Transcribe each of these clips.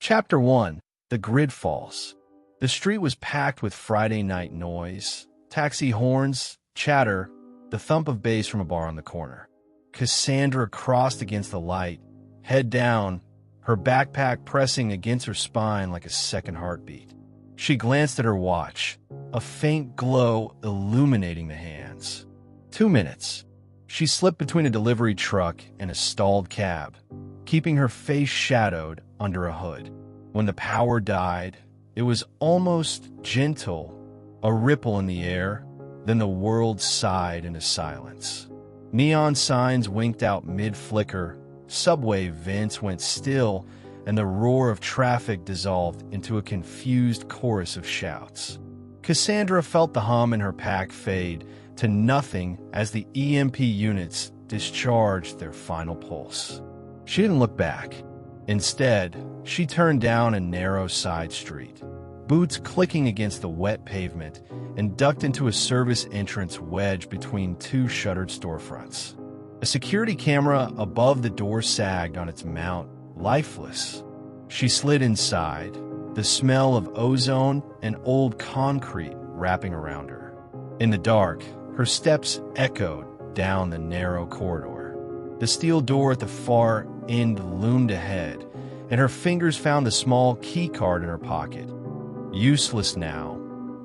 Chapter 1. The Grid Falls. The street was packed with Friday night noise, taxi horns, chatter, the thump of bass from a bar on the corner. Cassandra crossed against the light, head down, her backpack pressing against her spine like a second heartbeat. She glanced at her watch, a faint glow illuminating the hands. 2 minutes. She slipped between a delivery truck and a stalled cab, keeping her face shadowed under a hood. When the power died, it was almost gentle, a ripple in the air, then the world sighed into silence. Neon signs winked out mid-flicker, subway vents went still, and the roar of traffic dissolved into a confused chorus of shouts. Cassandra felt the hum in her pack fade to nothing as the EMP units discharged their final pulse. She didn't look back. Instead, she turned down a narrow side street, boots clicking against the wet pavement, and ducked into a service entrance wedged between two shuttered storefronts. A security camera above the door sagged on its mount, lifeless. She slid inside, the smell of ozone and old concrete wrapping around her. In the dark, her steps echoed down the narrow corridor. The steel door at the far end loomed ahead, and her fingers found the small key card in her pocket. Useless now,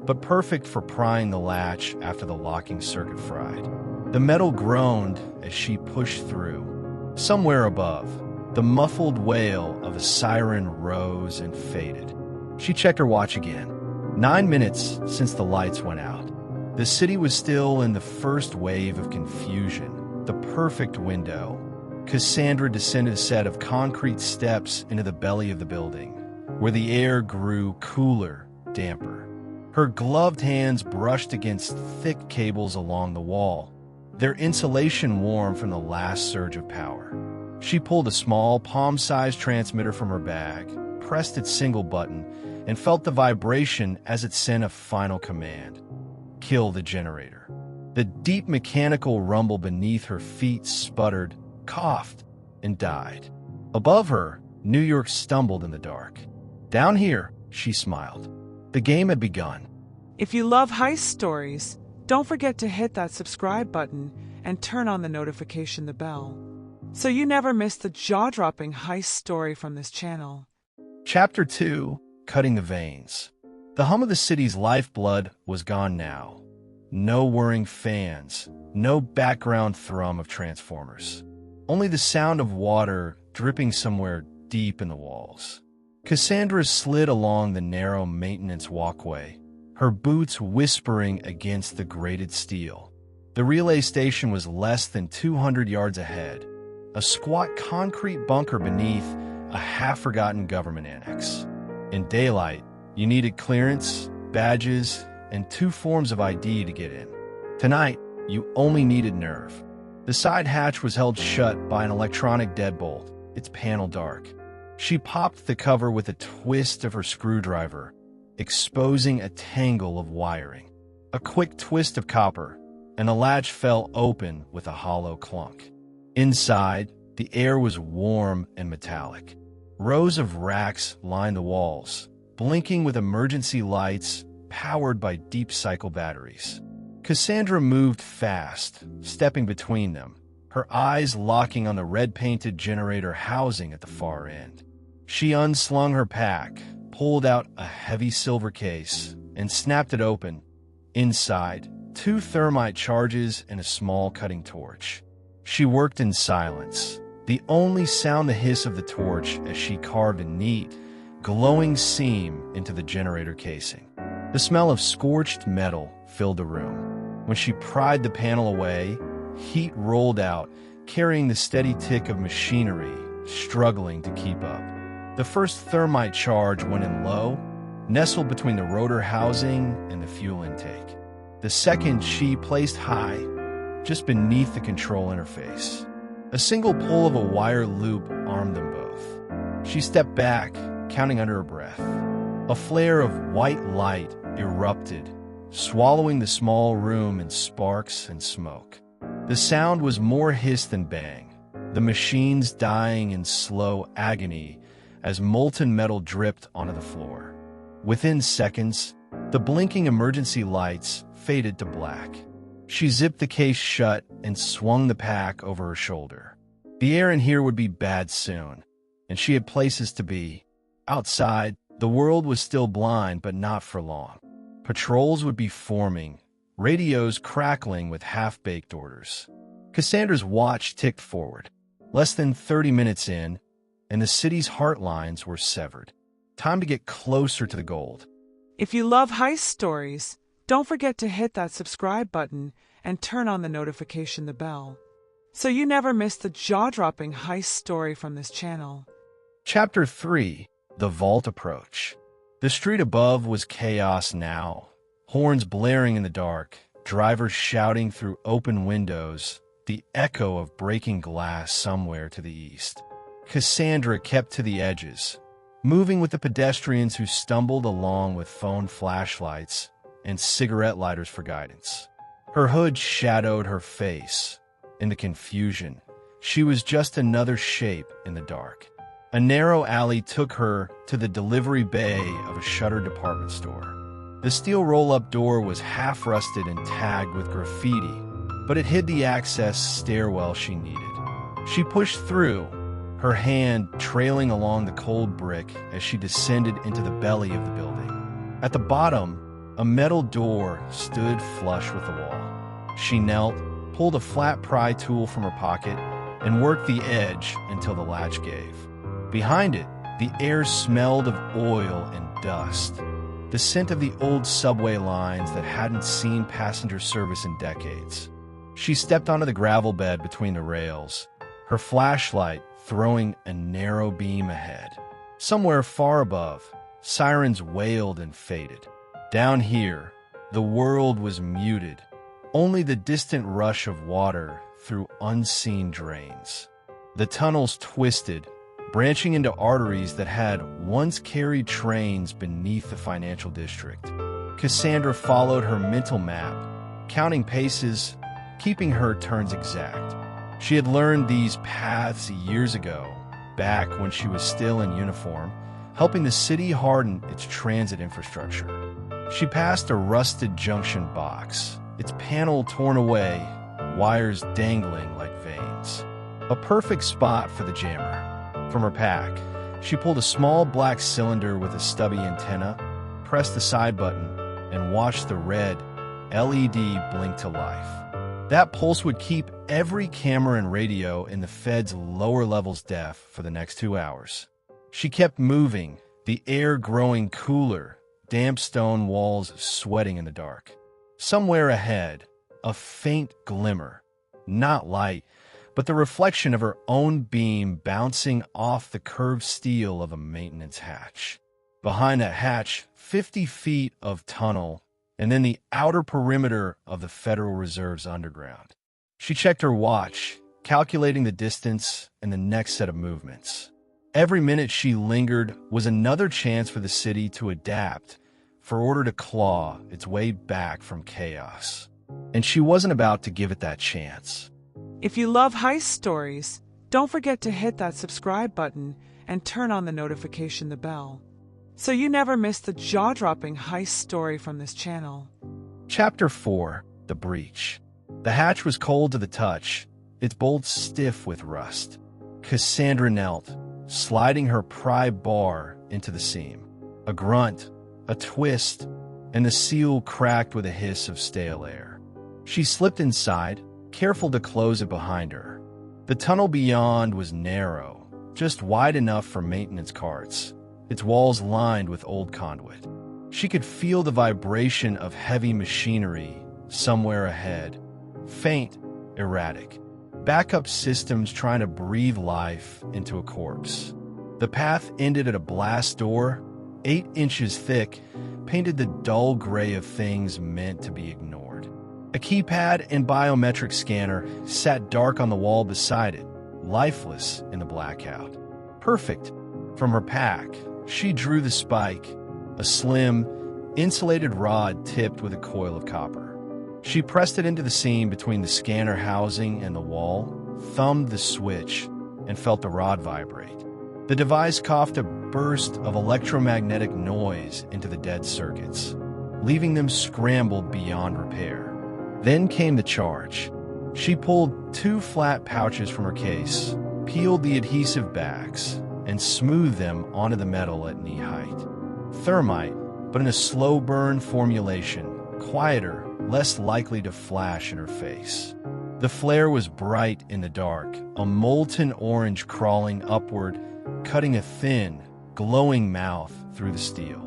but perfect for prying the latch after the locking circuit fried. The metal groaned as she pushed through. Somewhere above, the muffled wail of a siren rose and faded. She checked her watch again. 9 minutes since the lights went out. The city was still in the first wave of confusion, the perfect window. Cassandra descended a set of concrete steps into the belly of the building, where the air grew cooler, damper. Her gloved hands brushed against thick cables along the wall, their insulation warm from the last surge of power. She pulled a small, palm-sized transmitter from her bag, pressed its single button, and felt the vibration as it sent a final command. Kill the generator. The deep mechanical rumble beneath her feet sputtered, coughed, and died. Above her, New York stumbled in the dark. Down here, she smiled. The game had begun. If you love heist stories, don't forget to hit that subscribe button and turn on the notification bell, so you never miss the jaw-dropping heist story from this channel. Chapter 2. Cutting the Veins. The hum of the city's lifeblood was gone now. No whirring fans, no background thrum of transformers. Only the sound of water dripping somewhere deep in the walls. Cassandra slid along the narrow maintenance walkway, her boots whispering against the grated steel. The relay station was less than 200 yards ahead, a squat concrete bunker beneath a half-forgotten government annex. In daylight, you needed clearance, badges, and 2 forms of ID to get in. Tonight, you only needed nerve. The side hatch was held shut by an electronic deadbolt, its panel dark. She popped the cover with a twist of her screwdriver, exposing a tangle of wiring. A quick twist of copper, and the latch fell open with a hollow clunk. Inside, the air was warm and metallic. Rows of racks lined the walls, blinking with emergency lights powered by deep cycle batteries. Cassandra moved fast, stepping between them, her eyes locking on the red-painted generator housing at the far end. She unslung her pack, pulled out a heavy silver case, and snapped it open. Inside, 2 thermite charges and a small cutting torch. She worked in silence, the only sound the hiss of the torch as she carved a neat, glowing seam into the generator casing. The smell of scorched metal filled the room. When she pried the panel away, heat rolled out, carrying the steady tick of machinery, struggling to keep up. The first thermite charge went in low, nestled between the rotor housing and the fuel intake. The second she placed high, just beneath the control interface. A single pull of a wire loop armed them both. She stepped back, counting under her breath. A flare of white light erupted, swallowing the small room in sparks and smoke. The sound was more hiss than bang, the machines dying in slow agony as molten metal dripped onto the floor. Within seconds, the blinking emergency lights faded to black. She zipped the case shut and swung the pack over her shoulder. The air in here would be bad soon, and she had places to be. Outside, the world was still blind, but not for long. Patrols would be forming, radios crackling with half-baked orders. Cassandra's watch ticked forward. Less than 30 minutes in, and the city's heart lines were severed. Time to get closer to the gold. If you love heist stories, don't forget to hit that subscribe button and turn on the notification bell, so you never miss the jaw-dropping heist story from this channel. Chapter 3: The Vault Approach. The street above was chaos now. Horns blaring in the dark, drivers shouting through open windows, the echo of breaking glass somewhere to the east. Cassandra kept to the edges, moving with the pedestrians who stumbled along with phone flashlights and cigarette lighters for guidance. Her hood shadowed her face. In the confusion, she was just another shape in the dark. A narrow alley took her to the delivery bay of a shuttered department store. The steel roll-up door was half-rusted and tagged with graffiti, but it hid the access stairwell she needed. She pushed through, her hand trailing along the cold brick as she descended into the belly of the building. At the bottom, a metal door stood flush with the wall. She knelt, pulled a flat pry tool from her pocket, and worked the edge until the latch gave. Behind it, the air smelled of oil and dust, the scent of the old subway lines that hadn't seen passenger service in decades. She stepped onto the gravel bed between the rails, her flashlight throwing a narrow beam ahead. Somewhere far above, sirens wailed and faded. Down here, the world was muted, only the distant rush of water through unseen drains. The tunnels twisted, branching into arteries that had once carried trains beneath the financial district. Cassandra followed her mental map, counting paces, keeping her turns exact. She had learned these paths years ago, back when she was still in uniform, helping the city harden its transit infrastructure. She passed a rusted junction box, its panel torn away, wires dangling like veins. A perfect spot for the jammer. From her pack, she pulled a small black cylinder with a stubby antenna, pressed the side button, and watched the red LED blink to life. That pulse would keep every camera and radio in the Fed's lower levels deaf for the next 2 hours. She kept moving, the air growing cooler, damp stone walls sweating in the dark. Somewhere ahead, a faint glimmer, not light, but the reflection of her own beam bouncing off the curved steel of a maintenance hatch. Behind that hatch, 50 feet of tunnel, and then the outer perimeter of the Federal Reserve's underground. She checked her watch, calculating the distance and the next set of movements. Every minute she lingered was another chance for the city to adapt, for order to claw its way back from chaos. And she wasn't about to give it that chance. If you love heist stories, don't forget to hit that subscribe button and turn on the notification bell, so you never miss the jaw-dropping heist story from this channel. Chapter 4: The Breach. The hatch was cold to the touch, its bolts stiff with rust. Cassandra knelt, sliding her pry bar into the seam. A grunt, a twist, and the seal cracked with a hiss of stale air. She slipped inside, careful to close it behind her. The tunnel beyond was narrow, just wide enough for maintenance carts, its walls lined with old conduit. She could feel the vibration of heavy machinery somewhere ahead, faint, erratic. Backup systems trying to breathe life into a corpse. The path ended at a blast door, 8 inches thick, painted the dull gray of things meant to be ignored. A keypad and biometric scanner sat dark on the wall beside it, lifeless in the blackout. Perfect. From her pack, she drew the spike, a slim, insulated rod tipped with a coil of copper. She pressed it into the seam between the scanner housing and the wall, thumbed the switch, and felt the rod vibrate. The device coughed a burst of electromagnetic noise into the dead circuits, leaving them scrambled beyond repair. Then came the charge. She pulled 2 flat pouches from her case, peeled the adhesive backs, and smoothed them onto the metal at knee height. Thermite, but in a slow burn formulation, quieter, less likely to flash in her face. The flare was bright in the dark, a molten orange crawling upward, cutting a thin, glowing mouth through the steel.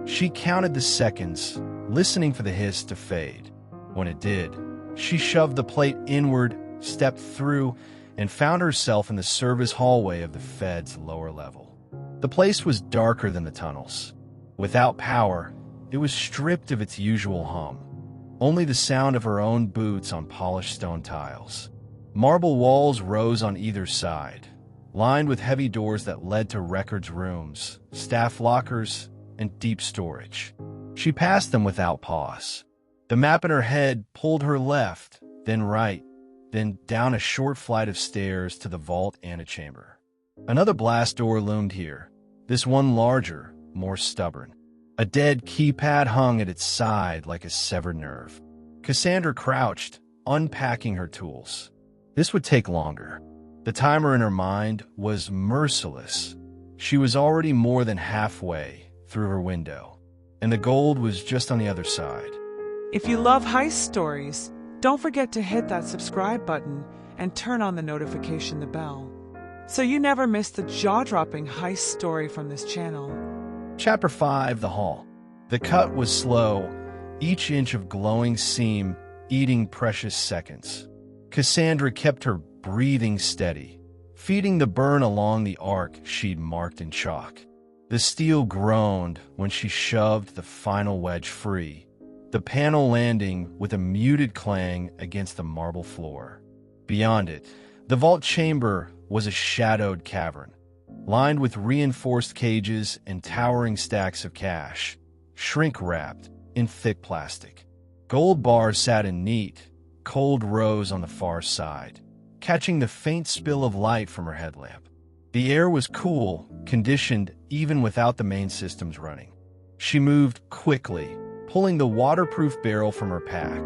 She counted the seconds, listening for the hiss to fade. When it did, she shoved the plate inward, stepped through, and found herself in the service hallway of the Fed's lower level. The place was darker than the tunnels. Without power, it was stripped of its usual hum. Only the sound of her own boots on polished stone tiles. Marble walls rose on either side, lined with heavy doors that led to records rooms, staff lockers, and deep storage. She passed them without pause. The map in her head pulled her left, then right, then down a short flight of stairs to the vault antechamber. Another blast door loomed here, this one larger, more stubborn. A dead keypad hung at its side like a severed nerve. Cassandra crouched, unpacking her tools. This would take longer. The timer in her mind was merciless. She was already more than halfway through her window, and the gold was just on the other side. If you love heist stories, don't forget to hit that subscribe button and turn on the notification bell, so you never miss the jaw-dropping heist story from this channel. Chapter 5, The Hall. The cut was slow, each inch of glowing seam eating precious seconds. Cassandra kept her breathing steady, feeding the burn along the arc she'd marked in chalk. The steel groaned when she shoved the final wedge free, the panel landing with a muted clang against the marble floor. Beyond it, the vault chamber was a shadowed cavern, lined with reinforced cages and towering stacks of cash, shrink-wrapped in thick plastic. Gold bars sat in neat, cold rows on the far side, catching the faint spill of light from her headlamp. The air was cool, conditioned even without the main systems running. She moved quickly, pulling the waterproof barrel from her pack,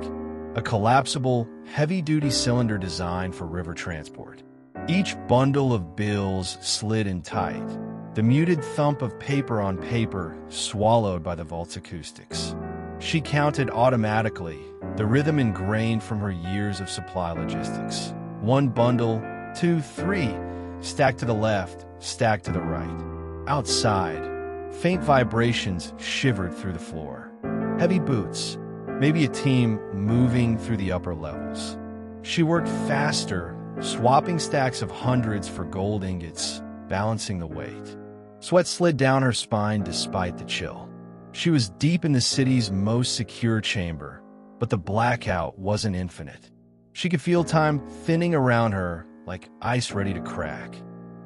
a collapsible, heavy-duty cylinder designed for river transport. Each bundle of bills slid in tight, the muted thump of paper on paper swallowed by the vault's acoustics. She counted automatically, the rhythm ingrained from her years of supply logistics. 1 bundle, 2, 3, stacked to the left, stacked to the right. Outside, faint vibrations shivered through the floor. Heavy boots, maybe a team moving through the upper levels. She worked faster, swapping stacks of hundreds for gold ingots, balancing the weight. Sweat slid down her spine despite the chill. She was deep in the city's most secure chamber, but the blackout wasn't infinite. She could feel time thinning around her like ice ready to crack.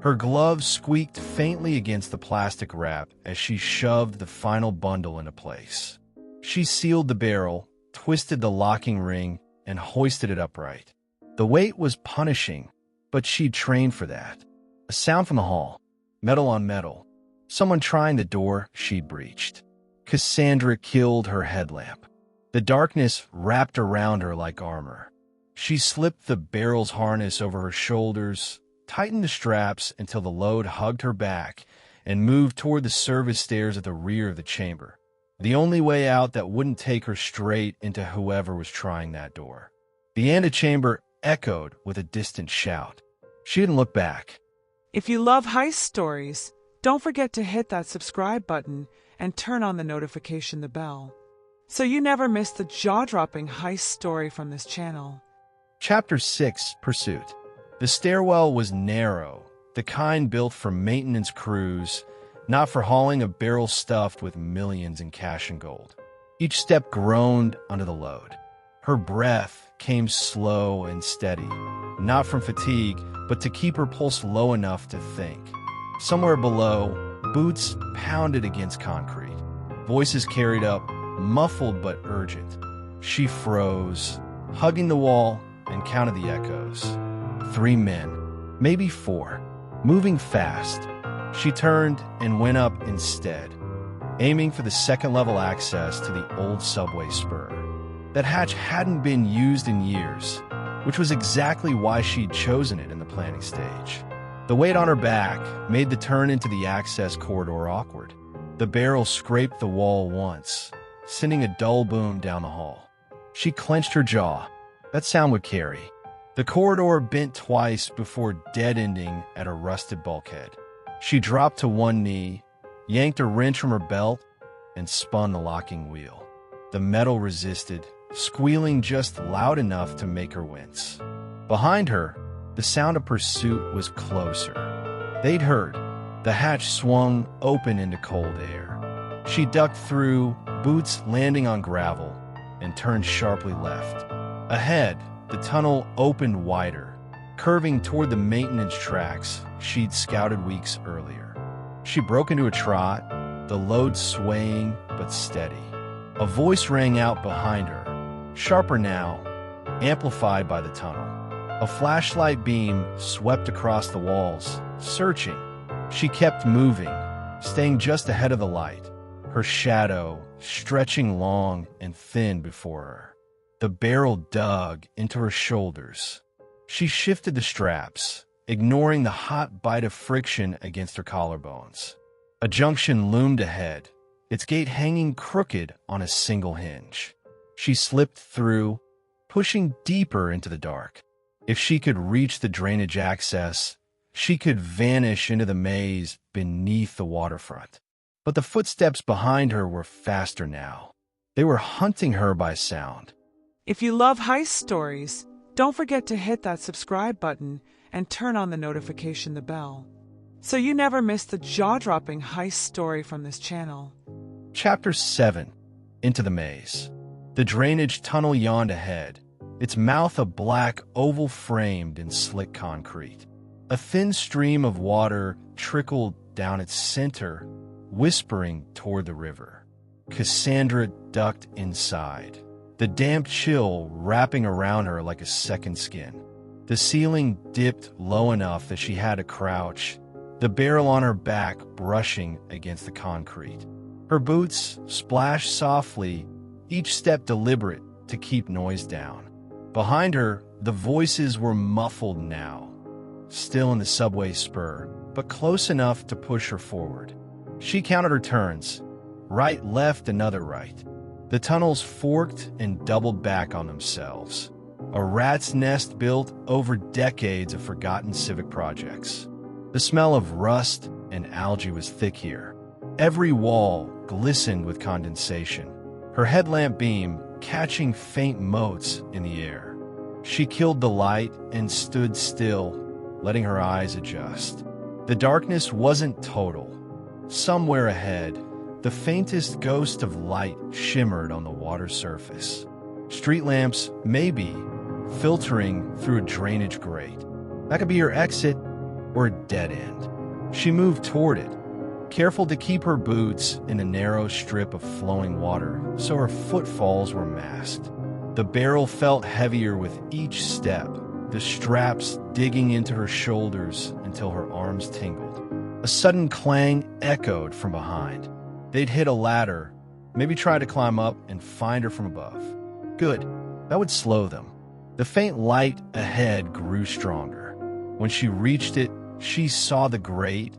Her gloves squeaked faintly against the plastic wrap as she shoved the final bundle into place. She sealed the barrel, twisted the locking ring, and hoisted it upright. The weight was punishing, but she'd trained for that. A sound from the hall, metal on metal. Someone trying the door she'd breached. Cassandra killed her headlamp. The darkness wrapped around her like armor. She slipped the barrel's harness over her shoulders, tightened the straps until the load hugged her back, and moved toward the service stairs at the rear of the chamber. The only way out that wouldn't take her straight into whoever was trying that door. The antechamber echoed with a distant shout. She didn't look back. If you love heist stories, don't forget to hit that subscribe button and turn on the notification bell, so you never miss the jaw-dropping heist story from this channel. Chapter 6, Pursuit. The stairwell was narrow, the kind built for maintenance crews, not for hauling a barrel stuffed with millions in cash and gold. Each step groaned under the load. Her breath came slow and steady, not from fatigue, but to keep her pulse low enough to think. Somewhere below, boots pounded against concrete. Voices carried up, muffled but urgent. She froze, hugging the wall, and counted the echoes. 3 men, maybe 4, moving fast. She turned and went up instead, aiming for the second-level access to the old subway spur. That hatch hadn't been used in years, which was exactly why she'd chosen it in the planning stage. The weight on her back made the turn into the access corridor awkward. The barrel scraped the wall once, sending a dull boom down the hall. She clenched her jaw. That sound would carry. The corridor bent twice before dead-ending at a rusted bulkhead. She dropped to one knee, yanked a wrench from her belt, and spun the locking wheel. The metal resisted, squealing just loud enough to make her wince. Behind her, the sound of pursuit was closer. They'd heard. The hatch swung open into cold air. She ducked through, boots landing on gravel, and turned sharply left. Ahead, the tunnel opened wider, curving toward the maintenance tracks she'd scouted weeks earlier. She broke into a trot, the load swaying but steady. A voice rang out behind her, sharper now, amplified by the tunnel. A flashlight beam swept across the walls, searching. She kept moving, staying just ahead of the light, her shadow stretching long and thin before her. The barrel dug into her shoulders. She shifted the straps, ignoring the hot bite of friction against her collarbones. A junction loomed ahead, its gate hanging crooked on a single hinge. She slipped through, pushing deeper into the dark. If she could reach the drainage access, she could vanish into the maze beneath the waterfront. But the footsteps behind her were faster now. They were hunting her by sound. If you love heist stories, don't forget to hit that subscribe button and turn on the notification bell, so you never miss the jaw-dropping heist story from this channel. Chapter 7. Into the Maze. The drainage tunnel yawned ahead, its mouth a black oval framed in slick concrete. A thin stream of water trickled down its center, whispering toward the river. Cassandra ducked inside, the damp chill wrapping around her like a second skin. The ceiling dipped low enough that she had to crouch, the barrel on her back brushing against the concrete. Her boots splashed softly, each step deliberate to keep noise down. Behind her, the voices were muffled now, still in the subway spur, but close enough to push her forward. She counted her turns, right, left, another right. The tunnels forked and doubled back on themselves, a rat's nest built over decades of forgotten civic projects. The smell of rust and algae was thick here. Every wall glistened with condensation, her headlamp beam catching faint motes in the air. She killed the light and stood still, letting her eyes adjust. The darkness wasn't total. Somewhere ahead, the faintest ghost of light shimmered on the water surface. Street lamps, maybe, filtering through a drainage grate. That could be her exit or a dead end. She moved toward it, careful to keep her boots in a narrow strip of flowing water so her footfalls were masked. The barrel felt heavier with each step, the straps digging into her shoulders until her arms tingled. A sudden clang echoed from behind. They'd hit a ladder, maybe try to climb up and find her from above. Good, that would slow them. The faint light ahead grew stronger. When she reached it, she saw the grate,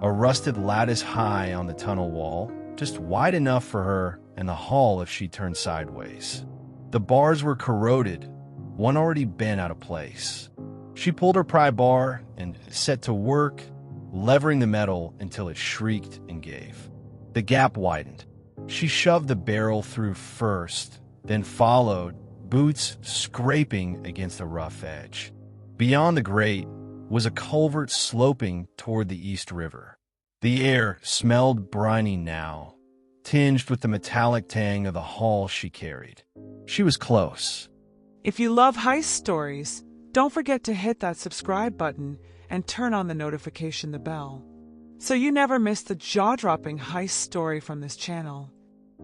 a rusted lattice high on the tunnel wall, just wide enough for her and the hall if she turned sideways. The bars were corroded, one already bent out of place. She pulled her pry bar and set to work, levering the metal until it shrieked and gave. The gap widened. She shoved the barrel through first, then followed, boots scraping against the rough edge. Beyond the grate was a culvert sloping toward the East River. The air smelled briny now, tinged with the metallic tang of the haul she carried. She was close. If you love heist stories, don't forget to hit that subscribe button and turn on the notification bell, so you never miss the jaw-dropping heist story from this channel.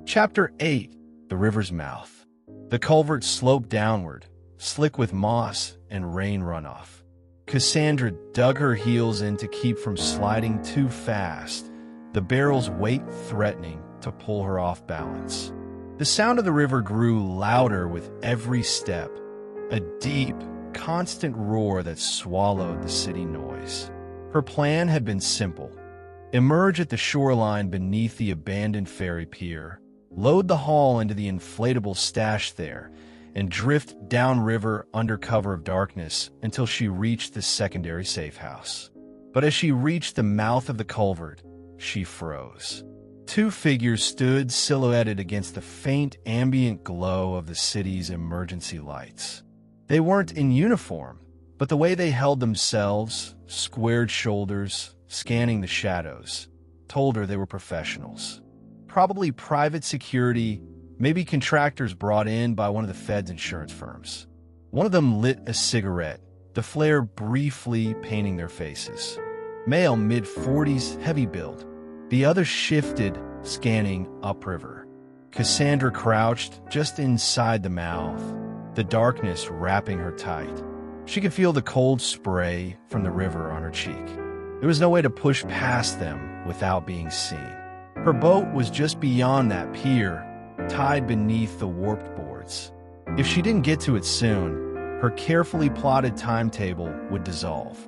Chapter 8. The River's Mouth. The culvert sloped downward, slick with moss and rain runoff. Cassandra dug her heels in to keep from sliding too fast, the barrel's weight threatening to pull her off balance. The sound of the river grew louder with every step, a deep, constant roar that swallowed the city noise. Her plan had been simple. Emerge at the shoreline beneath the abandoned ferry pier, load the haul into the inflatable stash there, and drift downriver under cover of darkness until she reached the secondary safe house. But as she reached the mouth of the culvert, she froze. Two figures stood silhouetted against the faint ambient glow of the city's emergency lights. They weren't in uniform, but the way they held themselves, squared shoulders, scanning the shadows, told her they were professionals. Probably private security, maybe contractors brought in by one of the Fed's insurance firms. One of them lit a cigarette, the flare briefly painting their faces. Male, mid-40s, heavy build. The other shifted, scanning upriver. Cassandra crouched just inside the mouth, the darkness wrapping her tight. She could feel the cold spray from the river on her cheek. There was no way to push past them without being seen. Her boat was just beyond that pier, tied beneath the warped boards. If she didn't get to it soon, her carefully plotted timetable would dissolve.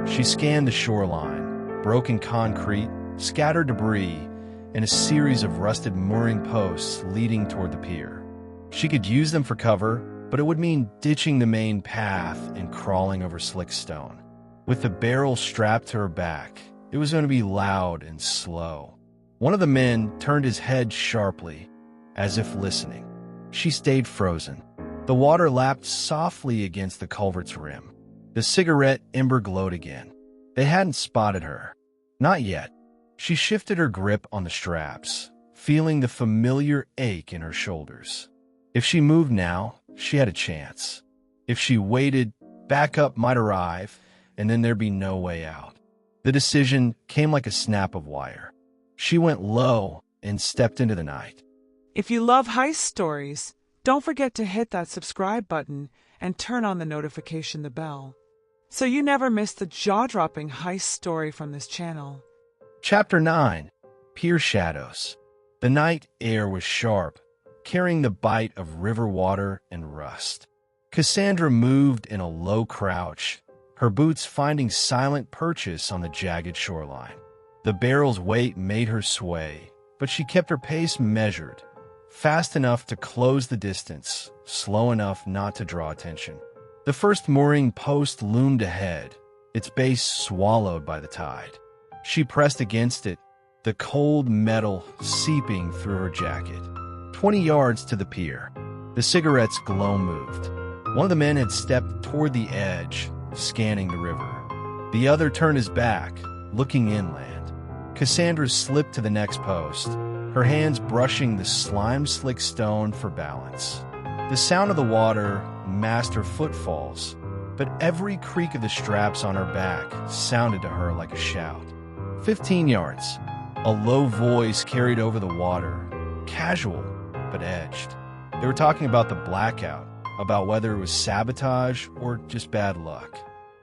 She scanned the shoreline, broken concrete, scattered debris, and a series of rusted mooring posts leading toward the pier. She could use them for cover, but it would mean ditching the main path and crawling over slick stone. With the barrel strapped to her back, it was going to be loud and slow. One of the men turned his head sharply, as if listening. She stayed frozen. The water lapped softly against the culvert's rim. The cigarette ember glowed again. They hadn't spotted her. Not yet. She shifted her grip on the straps, feeling the familiar ache in her shoulders. If she moved now, she had a chance. If she waited, backup might arrive, and then there'd be no way out. The decision came like a snap of wire. She went low and stepped into the night. If you love heist stories, don't forget to hit that subscribe button and turn on the notification bell, so you never miss the jaw-dropping heist story from this channel. Chapter 9. Pier Shadows. The night air was sharp, carrying the bite of river water and rust. Cassandra moved in a low crouch, her boots finding silent purchase on the jagged shoreline. The barrel's weight made her sway, but she kept her pace measured, fast enough to close the distance, slow enough not to draw attention. The first mooring post loomed ahead, its base swallowed by the tide. She pressed against it, the cold metal seeping through her jacket. 20 yards to the pier. The cigarette's glow moved. One of the men had stepped toward the edge, scanning the river. The other turned his back, looking inland. Cassandra slipped to the next post, her hands brushing the slime-slick stone for balance. The sound of the water masked her footfalls, but every creak of the straps on her back sounded to her like a shout. 15 yards. A low voice carried over the water, casual but edged. They were talking about the blackout, about whether it was sabotage or just bad luck.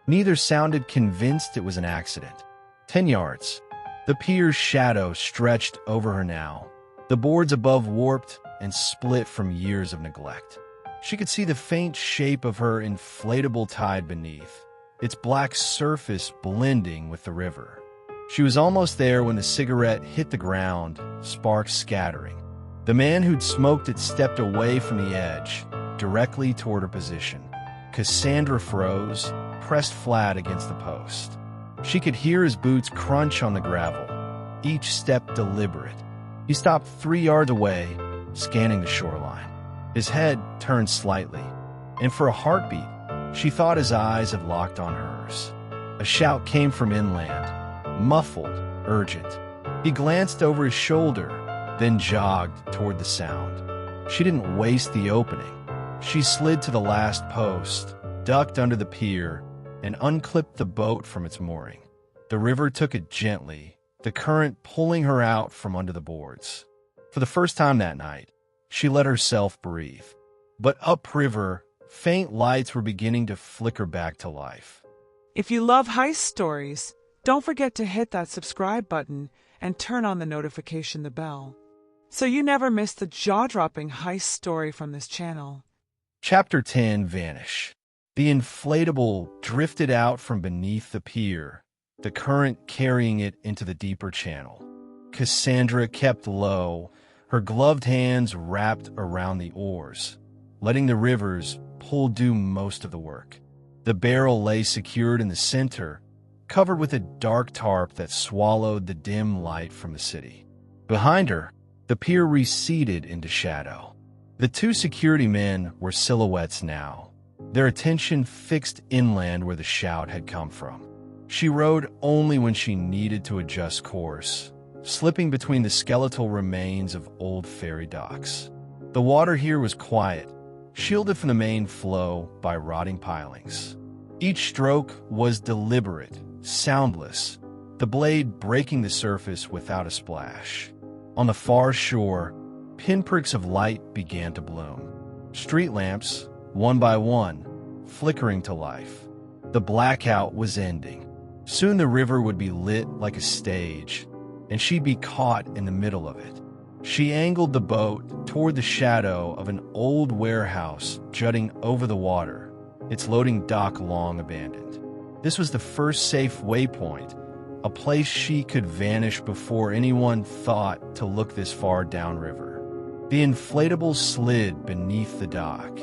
Neither sounded convinced it was an accident. 10 yards. The pier's shadow stretched over her now, the boards above warped and split from years of neglect. She could see the faint shape of her inflatable tide beneath, its black surface blending with the river. She was almost there when the cigarette hit the ground, sparks scattering. The man who'd smoked it stepped away from the edge, directly toward her position. Cassandra froze, pressed flat against the post. She could hear his boots crunch on the gravel, each step deliberate. He stopped 3 yards away, scanning the shoreline. His head turned slightly, and for a heartbeat, she thought his eyes had locked on hers. A shout came from inland, muffled, urgent. He glanced over his shoulder, then jogged toward the sound. She didn't waste the opening. She slid to the last post, ducked under the pier, and unclipped the boat from its mooring. The river took it gently, the current pulling her out from under the boards. For the first time that night, she let herself breathe. But upriver, faint lights were beginning to flicker back to life. If you love heist stories, don't forget to hit that subscribe button and turn on the notification bell, so you never miss the jaw-dropping heist story from this channel. Chapter 10, Vanish. The inflatable drifted out from beneath the pier, the current carrying it into the deeper channel. Cassandra kept low, her gloved hands wrapped around the oars, letting the rivers do most of the work. The barrel lay secured in the center, covered with a dark tarp that swallowed the dim light from the city. Behind her, the pier receded into shadow. The two security men were silhouettes now, their attention fixed inland where the shout had come from. She rowed only when she needed to adjust course, slipping between the skeletal remains of old ferry docks. The water here was quiet, shielded from the main flow by rotting pilings. Each stroke was deliberate, soundless, the blade breaking the surface without a splash. On the far shore, pinpricks of light began to bloom. Street lamps, one by one, flickering to life. The blackout was ending. Soon the river would be lit like a stage, and she'd be caught in the middle of it. She angled the boat toward the shadow of an old warehouse jutting over the water, its loading dock long abandoned. This was the first safe waypoint, a place she could vanish before anyone thought to look this far downriver. The inflatable slid beneath the dock,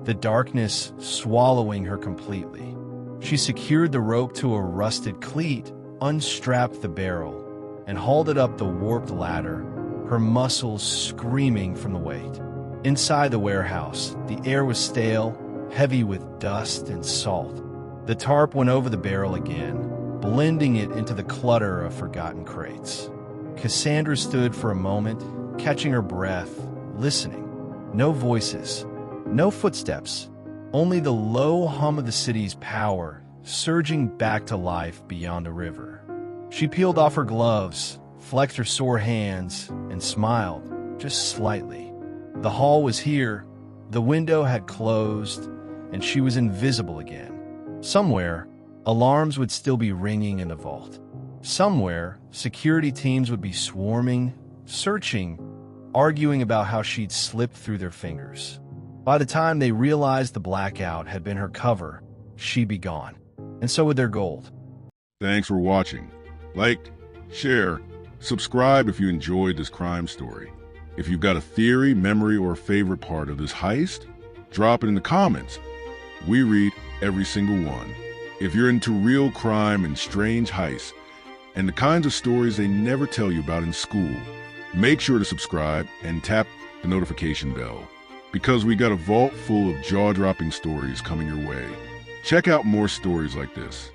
the darkness swallowing her completely. She secured the rope to a rusted cleat, unstrapped the barrel, and hauled it up the warped ladder, her muscles screaming from the weight. Inside the warehouse, the air was stale, heavy with dust and salt. The tarp went over the barrel again, blending it into the clutter of forgotten crates. Cassandra stood for a moment, catching her breath, listening. No voices, no footsteps, only the low hum of the city's power surging back to life beyond the river. She peeled off her gloves, flexed her sore hands, and smiled, just slightly. The hall was here, the window had closed, and she was invisible again. Somewhere, alarms would still be ringing in the vault. Somewhere, security teams would be swarming, searching, arguing about how she'd slipped through their fingers. By the time they realized the blackout had been her cover, she'd be gone. And so would their gold. Thanks for watching. Like, share, subscribe if you enjoyed this crime story. If you've got a theory, memory, or favorite part of this heist, drop it in the comments. We read every single one. If you're into real crime and strange heists, and the kinds of stories they never tell you about in school, make sure to subscribe and tap the notification bell, because we got a vault full of jaw-dropping stories coming your way. Check out more stories like this.